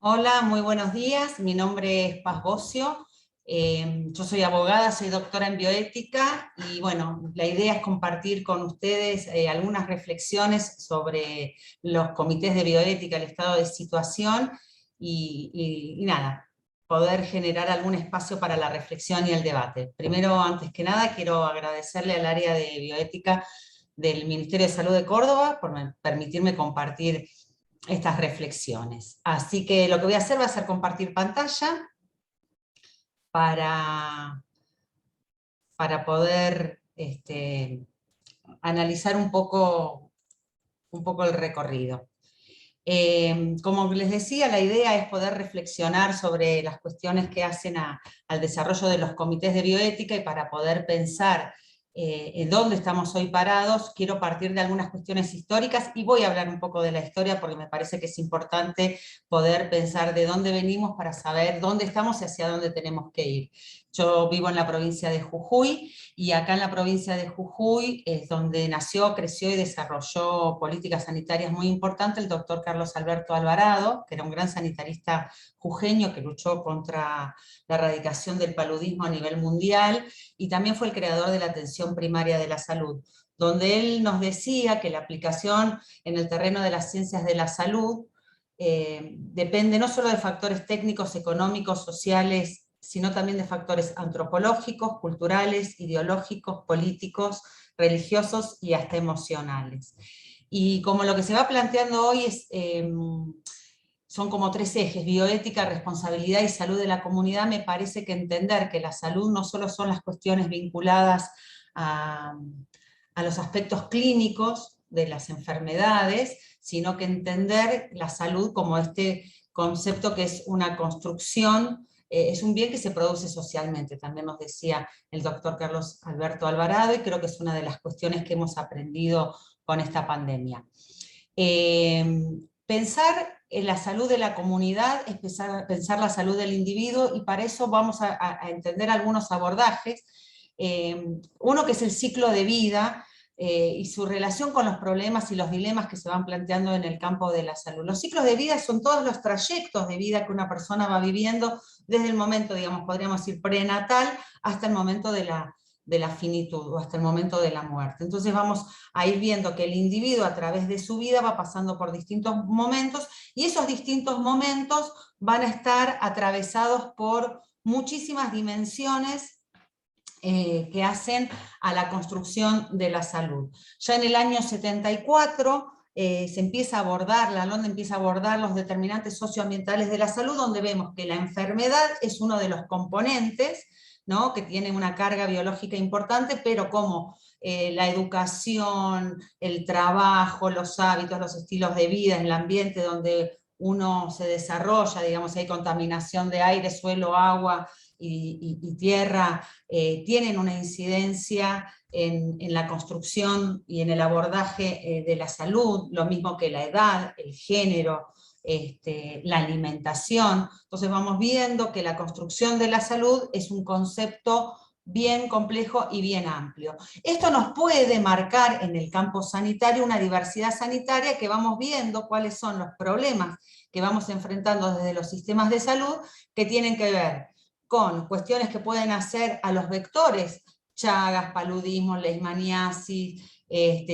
Hola, muy buenos días. Mi nombre es Paz Bocio. Yo soy abogada, soy doctora en bioética y bueno, la idea es compartir con ustedes algunas reflexiones sobre los comités de bioética, el estado de situación y nada, poder generar algún espacio para la reflexión y el debate. Primero, antes que nada, quiero agradecerle al área de bioética del Ministerio de Salud de Córdoba por permitirme compartir estas reflexiones. Así que lo que voy a hacer va a ser compartir pantalla para, para poder analizar un poco el recorrido. Como les decía, la idea es poder reflexionar sobre las cuestiones que hacen al desarrollo de los comités de bioética, y para poder pensar en dónde estamos hoy parados, quiero partir de algunas cuestiones históricas, y voy a hablar un poco de la historia porque me parece que es importante poder pensar de dónde venimos para saber dónde estamos y hacia dónde tenemos que ir. Yo vivo en la provincia de Jujuy, y acá en la provincia de Jujuy es donde nació, creció y desarrolló políticas sanitarias muy importantes el doctor Carlos Alberto Alvarado, que era un gran sanitarista jujeño que luchó contra la erradicación del paludismo a nivel mundial, y también fue el creador de la atención primaria de la salud, donde él nos decía que la aplicación en el terreno de las ciencias de la salud depende no solo de factores técnicos, económicos, sociales, sino también de factores antropológicos, culturales, ideológicos, políticos, religiosos y hasta emocionales. Y como lo que se va planteando hoy son como tres ejes: bioética, responsabilidad y salud de la comunidad. Me parece que entender que la salud no solo son las cuestiones vinculadas a, a los aspectos clínicos de las enfermedades, sino que entender la salud como este concepto que es una construcción, es un bien que se produce socialmente, también nos decía el doctor Carlos Alberto Alvarado, y creo que es una de las cuestiones que hemos aprendido con esta pandemia. Pensar en la salud de la comunidad es pensar la salud del individuo, y para eso vamos a entender algunos abordajes. Uno que es el ciclo de vida, y su relación con los problemas y los dilemas que se van planteando en el campo de la salud. Los ciclos de vida son todos los trayectos de vida que una persona va viviendo desde el momento, digamos, podríamos decir prenatal, hasta el momento de la finitud, o hasta el momento de la muerte. Entonces vamos a ir viendo que el individuo a través de su vida va pasando por distintos momentos, y esos distintos momentos van a estar atravesados por muchísimas dimensiones que hacen a la construcción de la salud. Ya en el año 74 se empieza a abordar, la LOMD empieza a abordar los determinantes socioambientales de la salud, donde vemos que la enfermedad es uno de los componentes, ¿no?, que tiene una carga biológica importante, pero como la educación, el trabajo, los hábitos, los estilos de vida, en el ambiente donde uno se desarrolla, digamos, hay contaminación de aire, suelo, agua y tierra, tienen una incidencia en la construcción y en el abordaje de la salud, lo mismo que la edad, el género, la alimentación. Entonces vamos viendo que la construcción de la salud es un concepto bien complejo y bien amplio. Esto nos puede marcar en el campo sanitario una diversidad sanitaria, que vamos viendo cuáles son los problemas que vamos enfrentando desde los sistemas de salud, que tienen que ver con cuestiones que pueden hacer a los vectores: Chagas, paludismo, leishmaniasis,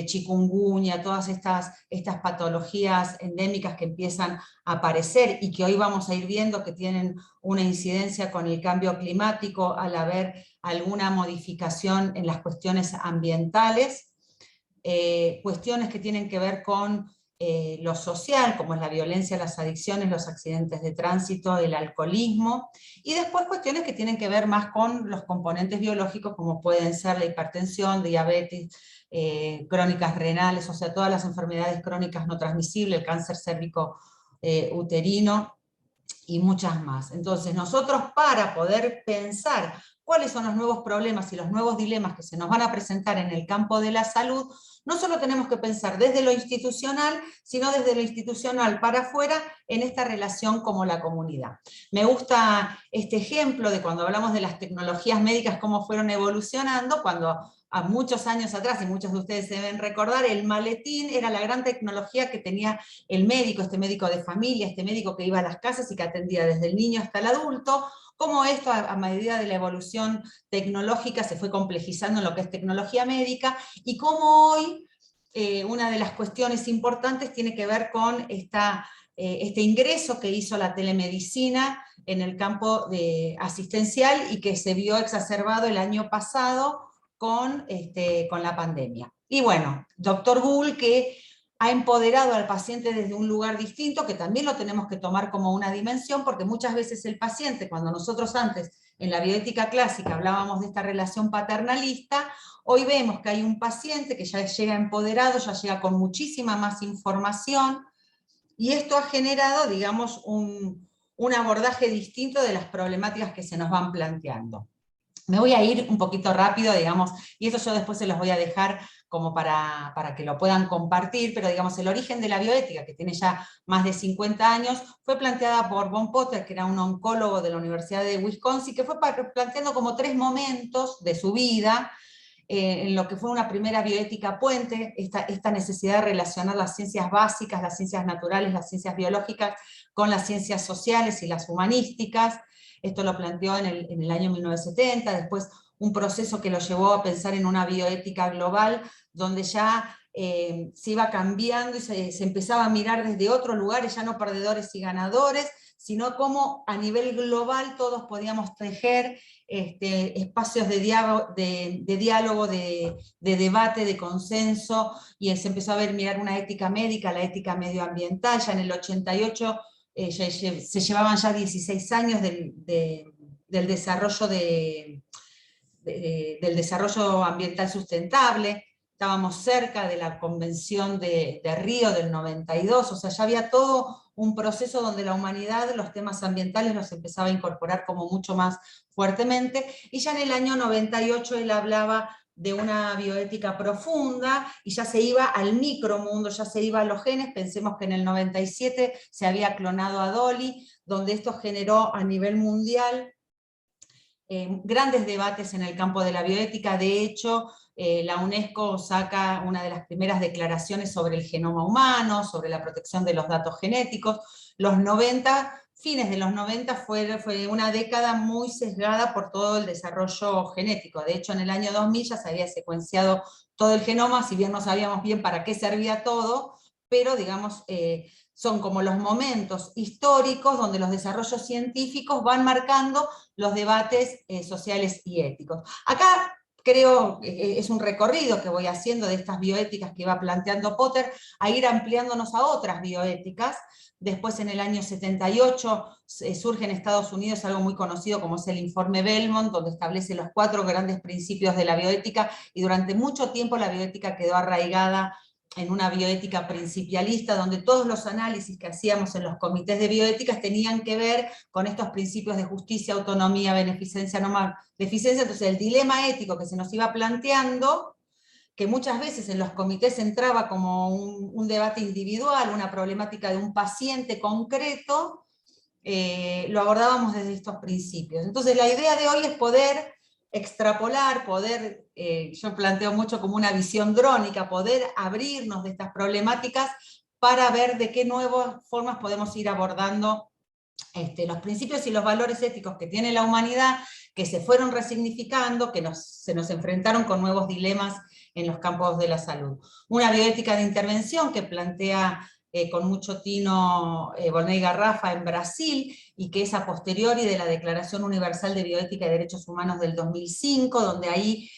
chikungunya, todas estas patologías endémicas que empiezan a aparecer y que hoy vamos a ir viendo que tienen una incidencia con el cambio climático al haber alguna modificación en las cuestiones ambientales, cuestiones que tienen que ver con lo social, como es la violencia, las adicciones, los accidentes de tránsito, el alcoholismo, y después cuestiones que tienen que ver más con los componentes biológicos, como pueden ser la hipertensión, diabetes, crónicas renales, o sea, todas las enfermedades crónicas no transmisibles, el cáncer cérvico uterino, y muchas más. Entonces nosotros, para poder pensar cuáles son los nuevos problemas y los nuevos dilemas que se nos van a presentar en el campo de la salud, no solo tenemos que pensar desde lo institucional, sino desde lo institucional para afuera, en esta relación como la comunidad. Me gusta este ejemplo de cuando hablamos de las tecnologías médicas, cómo fueron evolucionando, cuando a muchos años atrás, y muchos de ustedes se deben recordar, el maletín era la gran tecnología que tenía el médico, este médico de familia, este médico que iba a las casas y que atendía desde el niño hasta el adulto. Cómo esto, a medida de la evolución tecnológica, se fue complejizando en lo que es tecnología médica, y cómo hoy una de las cuestiones importantes tiene que ver con este ingreso que hizo la telemedicina en el campo asistencial y que se vio exacerbado el año pasado con la pandemia. Y bueno, doctor Bull, que ha empoderado al paciente desde un lugar distinto, que también lo tenemos que tomar como una dimensión, porque muchas veces el paciente, cuando nosotros antes en la bioética clásica hablábamos de esta relación paternalista, hoy vemos que hay un paciente que ya llega empoderado, ya llega con muchísima más información, y esto ha generado, digamos, un abordaje distinto de las problemáticas que se nos van planteando. Me voy a ir un poquito rápido, digamos, y eso yo después se los voy a dejar como para que lo puedan compartir, pero digamos, el origen de la bioética, que tiene ya más de 50 años, fue planteada por Von Potter, que era un oncólogo de la Universidad de Wisconsin, que fue planteando como 3 momentos de su vida, en lo que fue una primera bioética puente, esta necesidad de relacionar las ciencias básicas, las ciencias naturales, las ciencias biológicas, con las ciencias sociales y las humanísticas. Esto lo planteó en el año 1970, después un proceso que lo llevó a pensar en una bioética global, donde ya se iba cambiando y se empezaba a mirar desde otros lugares, ya no perdedores y ganadores, sino cómo a nivel global todos podíamos tejer espacios de diálogo, de debate, de consenso, y se empezó a mirar una ética médica, la ética medioambiental. Ya en el 88 se llevaban ya 16 años del desarrollo del desarrollo ambiental sustentable. Estábamos cerca de la Convención de Río del 92, o sea, ya había todo un proceso donde la humanidad los temas ambientales los empezaba a incorporar como mucho más fuertemente, y ya en el año 98 él hablaba de una bioética profunda, y ya se iba al micromundo, ya se iba a los genes. Pensemos que en el 97 se había clonado a Dolly, donde esto generó a nivel mundial grandes debates en el campo de la bioética. De hecho, la UNESCO saca una de las primeras declaraciones sobre el genoma humano, sobre la protección de los datos genéticos. Los 90, fines de los 90 fue una década muy sesgada por todo el desarrollo genético. De hecho, en el año 2000 ya se había secuenciado todo el genoma, si bien no sabíamos bien para qué servía todo, pero digamos, son como los momentos históricos donde los desarrollos científicos van marcando los debates sociales y éticos. Acá creo que es un recorrido que voy haciendo de estas bioéticas que va planteando Potter, a ir ampliándonos a otras bioéticas. Después, en el año 78, surge en Estados Unidos algo muy conocido como es el informe Belmont, donde establece los 4 grandes principios de la bioética, y durante mucho tiempo la bioética quedó arraigada en una bioética principialista, donde todos los análisis que hacíamos en los comités de bioéticas tenían que ver con estos principios de justicia, autonomía, beneficencia, no maleficencia. Entonces el dilema ético que se nos iba planteando, que muchas veces en los comités entraba como un debate individual, una problemática de un paciente concreto, lo abordábamos desde estos principios. Entonces la idea de hoy es poder extrapolar, yo planteo mucho como una visión drónica, poder abrirnos de estas problemáticas para ver de qué nuevas formas podemos ir abordando los principios y los valores éticos que tiene la humanidad, que se fueron resignificando, que se nos enfrentaron con nuevos dilemas en los campos de la salud. Una bioética de intervención que plantea con mucho tino Bonet Garrafa en Brasil, y que es a posteriori de la Declaración Universal de Bioética y Derechos Humanos del 2005, donde ahí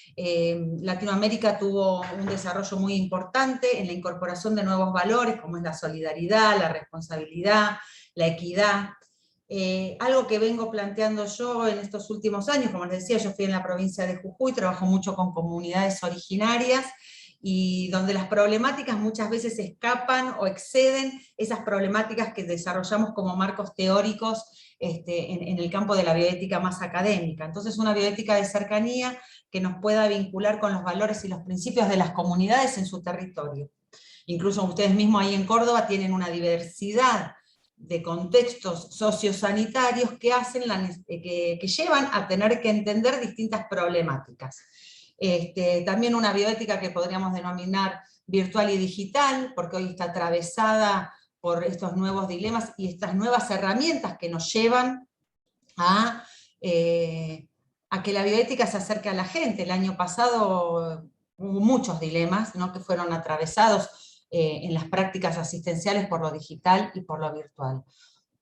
Latinoamérica tuvo un desarrollo muy importante en la incorporación de nuevos valores, como es la solidaridad, la responsabilidad, la equidad. Algo que vengo planteando yo en estos últimos años, como les decía, yo estoy en la provincia de Jujuy, trabajo mucho con comunidades originarias, y donde las problemáticas muchas veces escapan o exceden esas problemáticas que desarrollamos como marcos teóricos en el campo de la bioética más académica. Entonces, una bioética de cercanía que nos pueda vincular con los valores y los principios de las comunidades en su territorio. Incluso ustedes mismos ahí en Córdoba tienen una diversidad de contextos sociosanitarios que llevan a tener que entender distintas problemáticas. También una bioética que podríamos denominar virtual y digital, porque hoy está atravesada por estos nuevos dilemas y estas nuevas herramientas que nos llevan a que la bioética se acerque a la gente. El año pasado hubo muchos dilemas, ¿no?, que fueron atravesados en las prácticas asistenciales por lo digital y por lo virtual.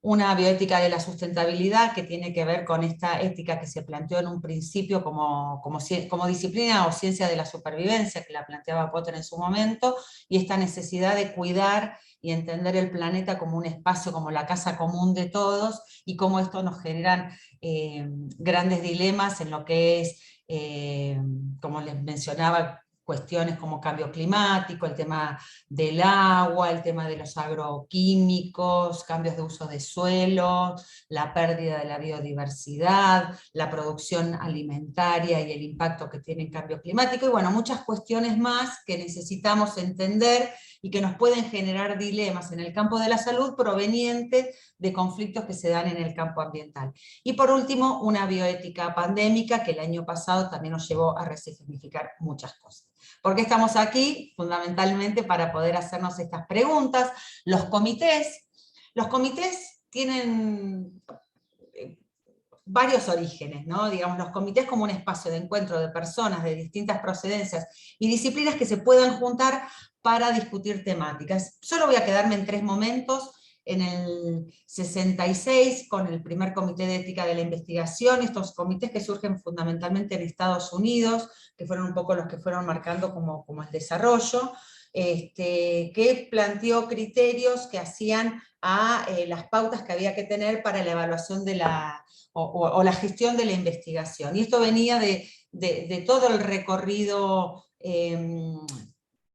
Una bioética de la sustentabilidad que tiene que ver con esta ética que se planteó en un principio como disciplina o ciencia de la supervivencia, que la planteaba Potter en su momento, y esta necesidad de cuidar y entender el planeta como un espacio, como la casa común de todos, y cómo esto nos generan grandes dilemas en lo que es, como les mencionaba, cuestiones como cambio climático, el tema del agua, el tema de los agroquímicos, cambios de uso de suelo, la pérdida de la biodiversidad, la producción alimentaria y el impacto que tiene el cambio climático, y bueno, muchas cuestiones más que necesitamos entender y que nos pueden generar dilemas en el campo de la salud provenientes de conflictos que se dan en el campo ambiental. Y por último, una bioética pandémica que el año pasado también nos llevó a resignificar muchas cosas. ¿Por qué estamos aquí? Fundamentalmente para poder hacernos estas preguntas. Los comités tienen varios orígenes, ¿no? Digamos, los comités como un espacio de encuentro de personas de distintas procedencias y disciplinas que se puedan juntar para discutir temáticas. Solo voy a quedarme en 3 momentos. En el 66, con el primer Comité de Ética de la Investigación, estos comités que surgen fundamentalmente en Estados Unidos, que fueron un poco los que fueron marcando como el desarrollo, que planteó criterios que hacían a las pautas que había que tener para la evaluación de la gestión de la investigación. Y esto venía de todo el recorrido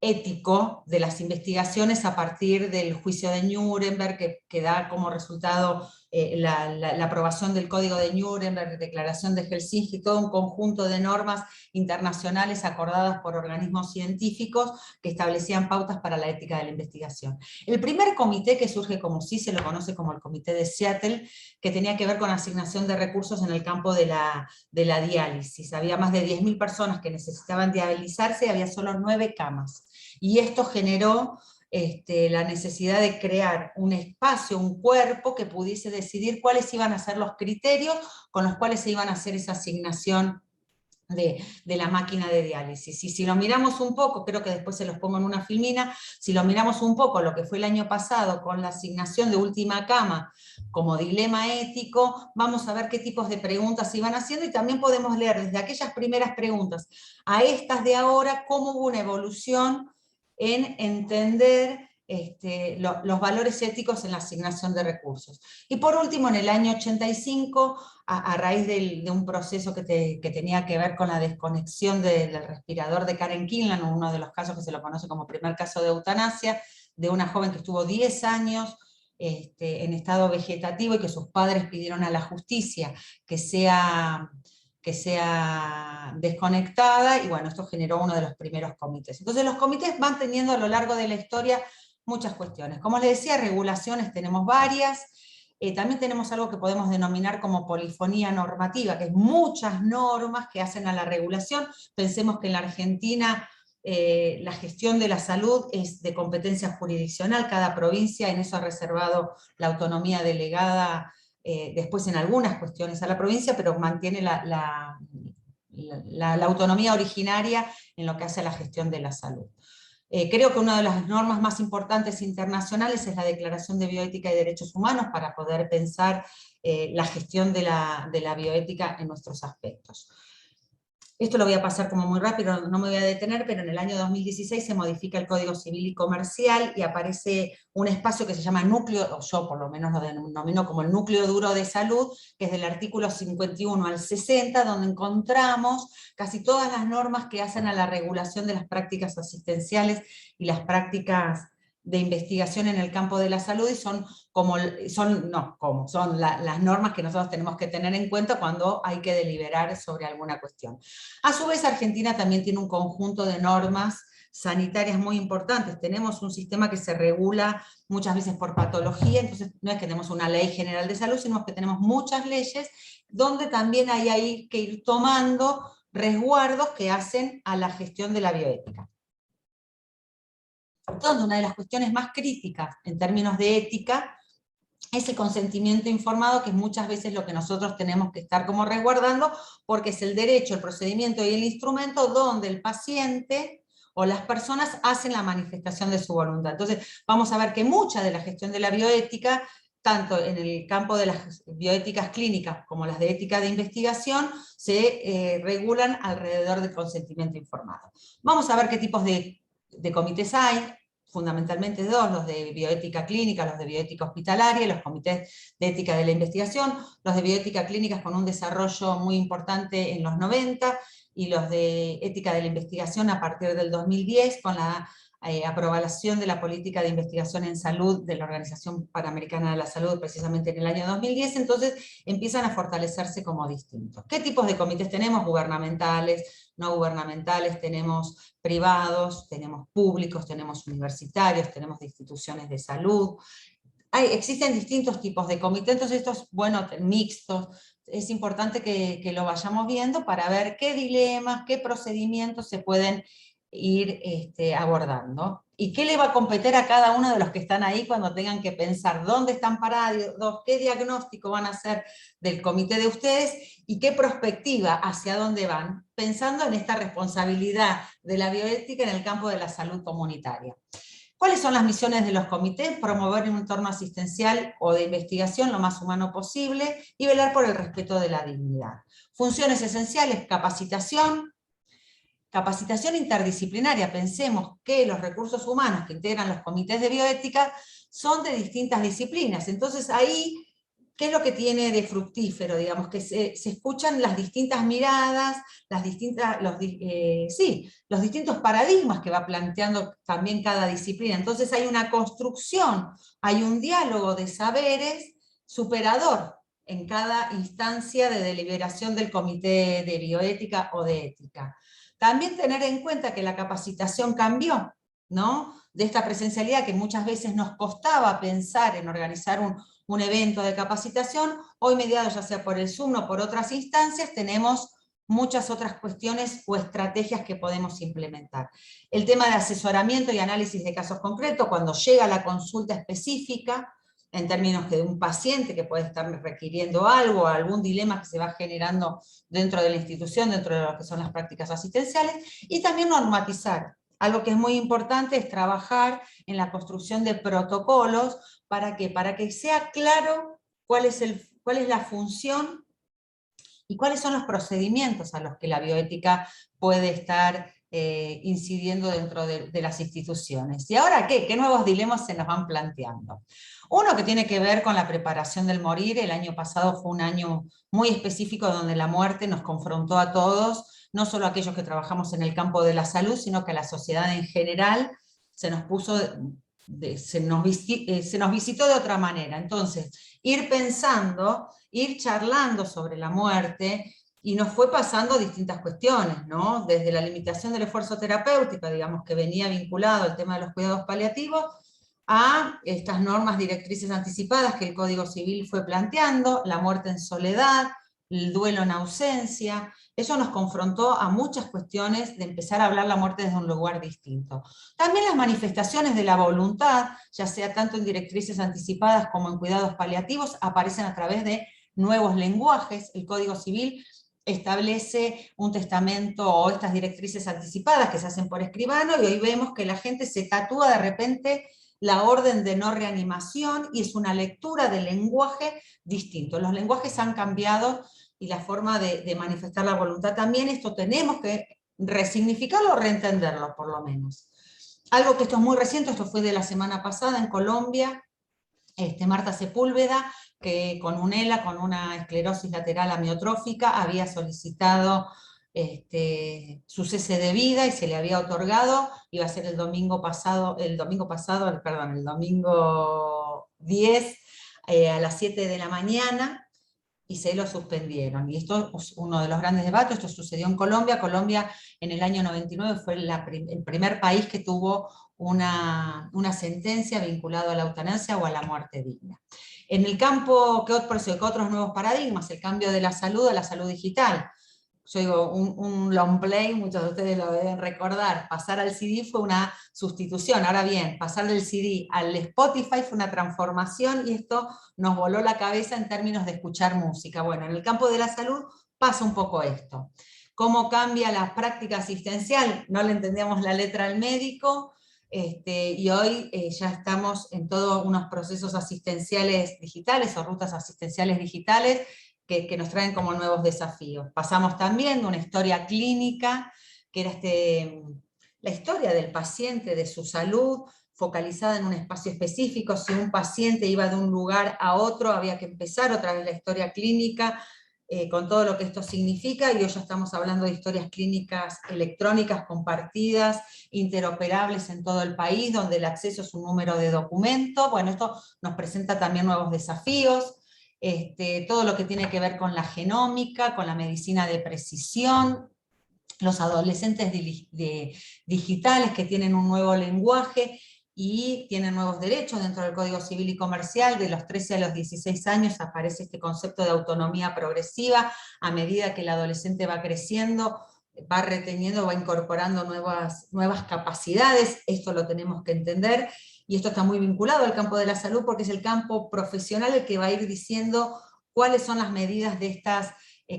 ético de las investigaciones a partir del juicio de Nuremberg, que da como resultado la aprobación del Código de Nuremberg, Declaración de Helsinki, todo un conjunto de normas internacionales acordadas por organismos científicos que establecían pautas para la ética de la investigación. El primer comité que surge, como sí se lo conoce como el Comité de Seattle, que tenía que ver con asignación de recursos en el campo de la diálisis. Había más de 10.000 personas que necesitaban dializarse y había solo 9 camas. Y esto generó la necesidad de crear un espacio, un cuerpo que pudiese decidir cuáles iban a ser los criterios con los cuales se iban a hacer esa asignación de la máquina de diálisis. Y si lo miramos un poco, creo que después se los pongo en una filmina, si lo miramos un poco lo que fue el año pasado con la asignación de última cama como dilema ético, vamos a ver qué tipos de preguntas se iban haciendo, y también podemos leer desde aquellas primeras preguntas a estas de ahora cómo hubo una evolución en entender los valores éticos en la asignación de recursos. Y por último, en el año 85, a raíz de un proceso que tenía que ver con la desconexión del respirador de Karen Kinlan, uno de los casos que se lo conoce como primer caso de eutanasia, de una joven que estuvo 10 años en estado vegetativo y que sus padres pidieron a la justicia que sea desconectada, y bueno, esto generó uno de los primeros comités. Entonces los comités van teniendo a lo largo de la historia muchas cuestiones. Como les decía, regulaciones tenemos varias, también tenemos algo que podemos denominar como polifonía normativa, que es muchas normas que hacen a la regulación. Pensemos que en la Argentina la gestión de la salud es de competencia jurisdiccional, cada provincia en eso ha reservado la autonomía delegada después en algunas cuestiones a la provincia, pero mantiene la autonomía originaria en lo que hace a la gestión de la salud. Creo que una de las normas más importantes internacionales es la Declaración de Bioética y Derechos Humanos para poder pensar la gestión de la bioética en nuestros aspectos. Esto lo voy a pasar como muy rápido, no me voy a detener, pero en el año 2016 se modifica el Código Civil y Comercial y aparece un espacio que se llama núcleo, o yo por lo menos lo denomino como el núcleo duro de salud, que es del artículo 51 al 60, donde encontramos casi todas las normas que hacen a la regulación de las prácticas asistenciales y las prácticas de investigación en el campo de la salud, y son las normas que nosotros tenemos que tener en cuenta cuando hay que deliberar sobre alguna cuestión. A su vez, Argentina también tiene un conjunto de normas sanitarias muy importantes. Tenemos un sistema que se regula muchas veces por patología, entonces no es que tenemos una ley general de salud, sino que tenemos muchas leyes donde también hay que ir tomando resguardos que hacen a la gestión de la bioética. Entonces, una de las cuestiones más críticas en términos de ética es el consentimiento informado, que es muchas veces lo que nosotros tenemos que estar como resguardando, porque es el derecho, el procedimiento y el instrumento donde el paciente o las personas hacen la manifestación de su voluntad. Entonces, vamos a ver que mucha de la gestión de la bioética, tanto en el campo de las bioéticas clínicas como las de ética de investigación, se regulan alrededor del consentimiento informado. Vamos a ver qué tipos de comités hay, fundamentalmente dos, los de bioética clínica, los de bioética hospitalaria, los comités de ética de la investigación, los de bioética clínica con un desarrollo muy importante en los 90, y los de ética de la investigación a partir del 2010, con la aprobación de la política de investigación en salud de la Organización Panamericana de la Salud, precisamente en el año 2010, entonces empiezan a fortalecerse como distintos. ¿Qué tipos de comités tenemos? Gubernamentales, no gubernamentales, tenemos privados, tenemos públicos, tenemos universitarios, tenemos de instituciones de salud. Existen distintos tipos de comité, entonces estos, bueno, mixtos. Es importante que lo vayamos viendo para ver qué dilemas, qué procedimientos se pueden ir abordando. ¿Y qué le va a competir a cada uno de los que están ahí cuando tengan que pensar dónde están parados, qué diagnóstico van a hacer del comité de ustedes y qué perspectiva, hacia dónde van, pensando en esta responsabilidad de la bioética en el campo de la salud comunitaria? ¿Cuáles son las misiones de los comités? Promover un entorno asistencial o de investigación lo más humano posible y velar por el respeto de la dignidad. Funciones esenciales: capacitación interdisciplinaria. Pensemos que los recursos humanos que integran los comités de bioética son de distintas disciplinas. Entonces ahí, ¿qué es lo que tiene de fructífero? Digamos, que se escuchan las distintas miradas, los distintos paradigmas que va planteando también cada disciplina. Entonces hay una construcción, hay un diálogo de saberes superador en cada instancia de deliberación del comité de bioética o de ética. También tener en cuenta que la capacitación cambió, ¿no? De esta presencialidad que muchas veces nos costaba pensar en organizar un evento de capacitación, hoy mediado ya sea por el Zoom o por otras instancias, tenemos muchas otras cuestiones o estrategias que podemos implementar. El tema de asesoramiento y análisis de casos concretos, cuando llega la consulta específica, en términos de un paciente que puede estar requiriendo algo, algún dilema que se va generando dentro de la institución, dentro de lo que son las prácticas asistenciales, y también normatizar. Algo que es muy importante es trabajar en la construcción de protocolos. ¿Para qué? Para que sea claro cuál es la función y cuáles son los procedimientos a los que la bioética puede estar incidiendo dentro de las instituciones. ¿Y ahora qué? ¿Qué nuevos dilemas se nos van planteando? Uno que tiene que ver con la preparación del morir. El año pasado fue un año muy específico donde la muerte nos confrontó a todos, no solo a aquellos que trabajamos en el campo de la salud, sino que a la sociedad en general se nos puso, se nos visitó de otra manera. Entonces, ir pensando, ir charlando sobre la muerte, y nos fue pasando distintas cuestiones, ¿no? Desde la limitación del esfuerzo terapéutico, digamos, que venía vinculado al tema de los cuidados paliativos, a estas normas directrices anticipadas que el Código Civil fue planteando, la muerte en soledad, el duelo en ausencia. Eso nos confrontó a muchas cuestiones de empezar a hablar la muerte desde un lugar distinto. También las manifestaciones de la voluntad, ya sea tanto en directrices anticipadas como en cuidados paliativos, aparecen a través de nuevos lenguajes. El Código Civil establece un testamento o estas directrices anticipadas que se hacen por escribano, y hoy vemos que la gente se tatúa de repente la orden de no reanimación, y es una lectura del lenguaje distinto. Los lenguajes han cambiado y la forma de manifestar la voluntad también. Esto tenemos que resignificarlo o reentenderlo, por lo menos. Algo que esto es muy reciente, esto fue de la semana pasada en Colombia, Marta Sepúlveda, que con un ELA, con una esclerosis lateral amiotrófica, había solicitado su cese de vida y se le había otorgado. Iba a ser el domingo 10 a las 7 de la mañana, y se lo suspendieron. Y esto es uno de los grandes debates. Esto sucedió en Colombia. Colombia en el año 99 fue el primer país que tuvo una sentencia vinculada a la eutanasia o a la muerte digna. En el campo, por eso, que otros nuevos paradigmas, el cambio de la salud a la salud digital. yo digo, un long play, muchos de ustedes lo deben recordar, pasar al CD fue una sustitución. Ahora bien, pasar del CD al Spotify fue una transformación, y esto nos voló la cabeza en términos de escuchar música. Bueno, en el campo de la salud pasa un poco esto. ¿Cómo cambia la práctica asistencial? No le entendíamos la letra al médico, y hoy ya estamos en todos unos procesos asistenciales digitales o rutas asistenciales digitales que nos traen como nuevos desafíos. Pasamos también de una historia clínica, que era la historia del paciente, de su salud, focalizada en un espacio específico. Si un paciente iba de un lugar a otro, había que empezar otra vez la historia clínica, con todo lo que esto significa, y hoy ya estamos hablando de historias clínicas electrónicas compartidas, interoperables en todo el país, donde el acceso es un número de documento. Bueno, esto nos presenta también nuevos desafíos. Todo lo que tiene que ver con la genómica, con la medicina de precisión, los adolescentes digitales que tienen un nuevo lenguaje y tienen nuevos derechos dentro del Código Civil y Comercial. De los 13 a los 16 años aparece este concepto de autonomía progresiva. A medida que el adolescente va creciendo, va reteniendo, va incorporando nuevas capacidades. Esto lo tenemos que entender, y esto está muy vinculado al campo de la salud, porque es el campo profesional el que va a ir diciendo cuáles son las medidas de estas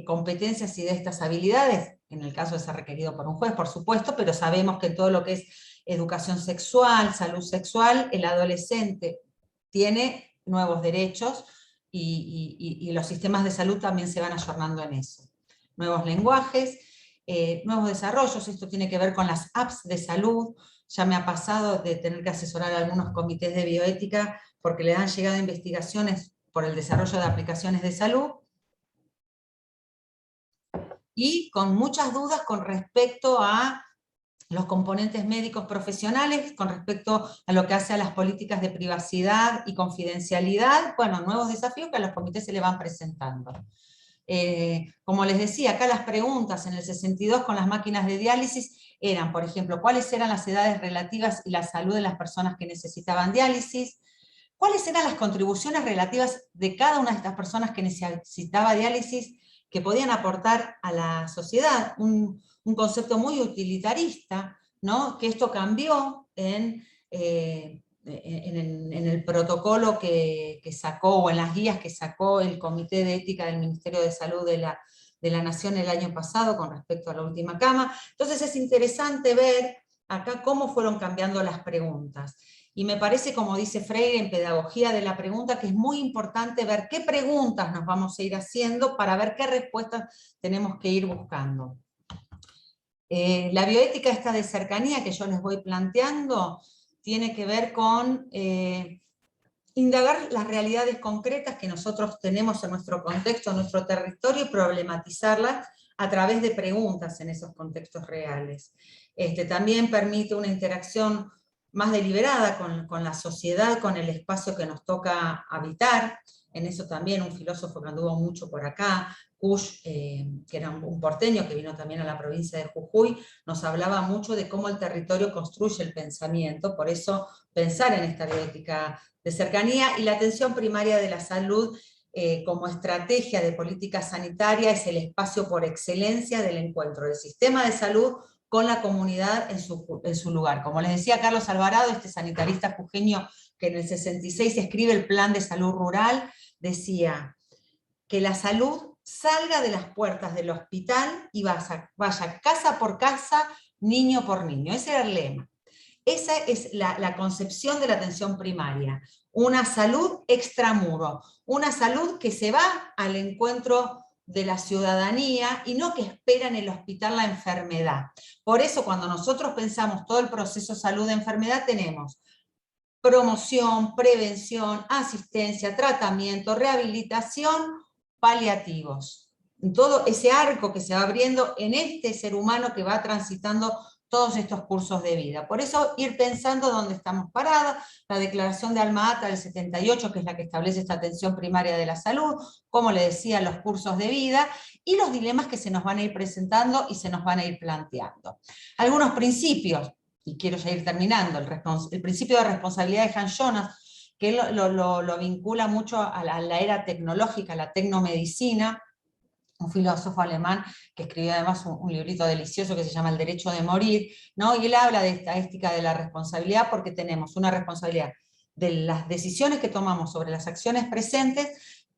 competencias y de estas habilidades, en el caso de ser requerido por un juez, por supuesto, pero sabemos que en todo lo que es educación sexual, salud sexual, el adolescente tiene nuevos derechos, y los sistemas de salud también se van ayornando en eso. Nuevos lenguajes, nuevos desarrollos. Esto tiene que ver con las apps de salud. Ya me ha pasado de tener que asesorar a algunos comités de bioética porque les han llegado investigaciones por el desarrollo de aplicaciones de salud, y con muchas dudas con respecto a los componentes médicos profesionales, con respecto a lo que hace a las políticas de privacidad y confidencialidad. Bueno, nuevos desafíos que a los comités se le van presentando. Como les decía, acá las preguntas en el 62 con las máquinas de diálisis eran, por ejemplo, ¿cuáles eran las edades relativas y la salud de las personas que necesitaban diálisis? ¿Cuáles eran las contribuciones relativas de cada una de estas personas que necesitaba diálisis, que podían aportar a la sociedad? Un concepto muy utilitarista, ¿no? Que esto cambió en el protocolo que sacó, o en las guías que sacó el Comité de Ética del Ministerio de Salud de la Nación el año pasado con respecto a la última cama. Entonces es interesante ver acá cómo fueron cambiando las preguntas. Y me parece, como dice Freire en Pedagogía de la Pregunta, que es muy importante ver qué preguntas nos vamos a ir haciendo para ver qué respuestas tenemos que ir buscando. La bioética esta de cercanía que yo les voy planteando tiene que ver con indagar las realidades concretas que nosotros tenemos en nuestro contexto, en nuestro territorio, y problematizarlas a través de preguntas en esos contextos reales. También permite una interacción más deliberada con la sociedad, con el espacio que nos toca habitar. En eso también un filósofo que anduvo mucho por acá, Kusch, que era un porteño que vino también a la provincia de Jujuy, nos hablaba mucho de cómo el territorio construye el pensamiento. Por eso pensar en esta bioética de cercanía, y la atención primaria de la salud como estrategia de política sanitaria es el espacio por excelencia del encuentro del sistema de salud con la comunidad en su lugar. Como les decía Carlos Alvarado, este sanitarista jujeño que en el 66 escribe el Plan de Salud Rural, decía que la salud salga de las puertas del hospital y vaya casa por casa, niño por niño. Ese era el lema. Esa es la concepción de la atención primaria. Una salud extramuro, una salud que se va al encuentro de la ciudadanía y no que espera en el hospital la enfermedad. Por eso cuando nosotros pensamos todo el proceso salud-enfermedad tenemos promoción, prevención, asistencia, tratamiento, rehabilitación, paliativos. Todo ese arco que se va abriendo en este ser humano que va transitando todos estos cursos de vida. Por eso ir pensando dónde estamos parados, la Declaración de Alma-Ata del 78, que es la que establece esta atención primaria de la salud, como le decía, los cursos de vida, y los dilemas que se nos van a ir presentando y se nos van a ir planteando. Algunos principios, y quiero ya ir terminando, el principio de responsabilidad de Hans Jonas, que lo vincula mucho a la era tecnológica, a la tecnomedicina, un filósofo alemán que escribió además un librito delicioso que se llama El derecho de morir, ¿no? Y él habla de esta ética de la responsabilidad porque tenemos una responsabilidad de las decisiones que tomamos sobre las acciones presentes,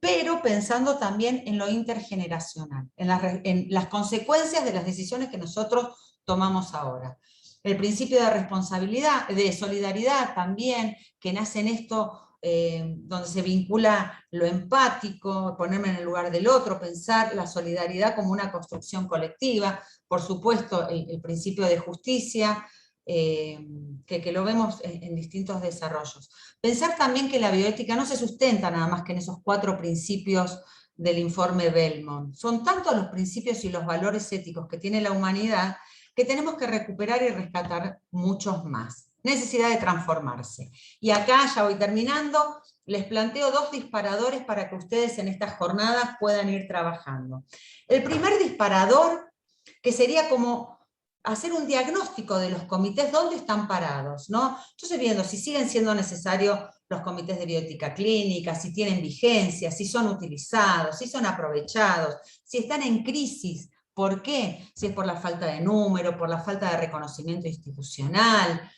pero pensando también en lo intergeneracional, en las consecuencias de las decisiones que nosotros tomamos ahora. El principio de responsabilidad, de solidaridad también, que nace en esto donde se vincula lo empático, ponerme en el lugar del otro, pensar la solidaridad como una construcción colectiva, por supuesto el principio de justicia, que lo vemos en distintos desarrollos. Pensar también que la bioética no se sustenta nada más que en esos 4 principios del informe Belmont. Son tantos los principios y los valores éticos que tiene la humanidad que tenemos que recuperar y rescatar muchos más. Necesidad de transformarse. Y acá, ya voy terminando, les planteo 2 disparadores para que ustedes en estas jornadas puedan ir trabajando. El primer disparador, que sería como hacer un diagnóstico de los comités, dónde están parados, ¿no? Entonces viendo si siguen siendo necesarios los comités de bioética clínica, si tienen vigencia, si son utilizados, si son aprovechados, si están en crisis. ¿Por qué? Si es por la falta de número, por la falta de reconocimiento institucional,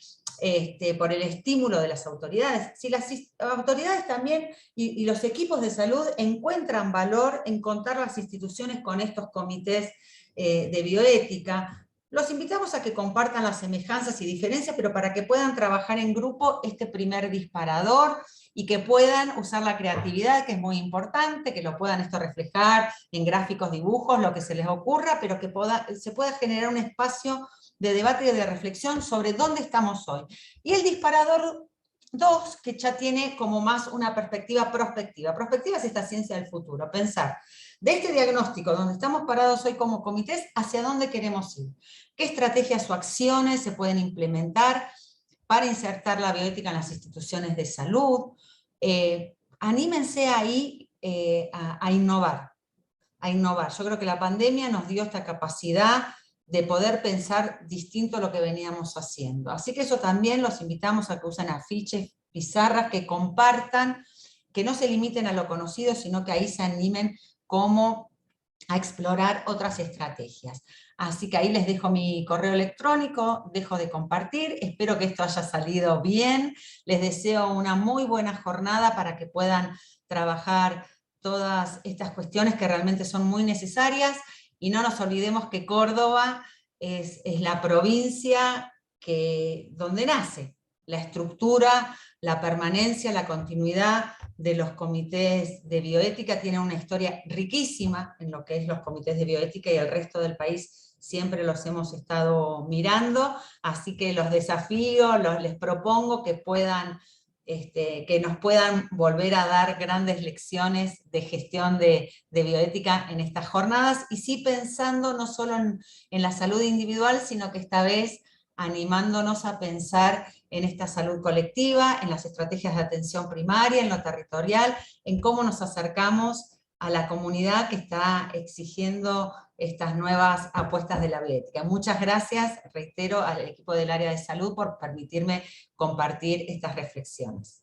por el estímulo de las autoridades. Si las autoridades también y los equipos de salud encuentran valor en contar las instituciones con estos comités de bioética, los invitamos a que compartan las semejanzas y diferencias, pero para que puedan trabajar en grupo este primer disparador y que puedan usar la creatividad, que es muy importante, que lo puedan reflejar en gráficos, dibujos, lo que se les ocurra, pero que se pueda generar un espacio de debate y de reflexión sobre dónde estamos hoy. Y el disparador 2, que ya tiene como más una perspectiva prospectiva. Prospectiva es esta ciencia del futuro, pensar de este diagnóstico, donde estamos parados hoy como comités, hacia dónde queremos ir. ¿Qué estrategias o acciones se pueden implementar para insertar la bioética en las instituciones de salud? Anímense ahí a innovar, a innovar. Yo creo que la pandemia nos dio esta capacidad de poder pensar distinto a lo que veníamos haciendo. Así que eso también los invitamos a que usen afiches, pizarras, que compartan, que no se limiten a lo conocido, sino que ahí se animen como a explorar otras estrategias. Así que ahí les dejo mi correo electrónico, dejo de compartir, espero que esto haya salido bien, les deseo una muy buena jornada para que puedan trabajar todas estas cuestiones que realmente son muy necesarias, y no nos olvidemos que Córdoba es la provincia donde nace la estructura, la permanencia, la continuidad de los comités de bioética. Tiene una historia riquísima en lo que es los comités de bioética, y el resto del país siempre los hemos estado mirando, así que los desafío, les propongo que que nos puedan volver a dar grandes lecciones de gestión de bioética en estas jornadas, y sí pensando no solo en la salud individual, sino que esta vez animándonos a pensar en esta salud colectiva, en las estrategias de atención primaria, en lo territorial, en cómo nos acercamos a la comunidad que está exigiendo estas nuevas apuestas de la bioética. Muchas gracias, reitero, al equipo del área de salud por permitirme compartir estas reflexiones.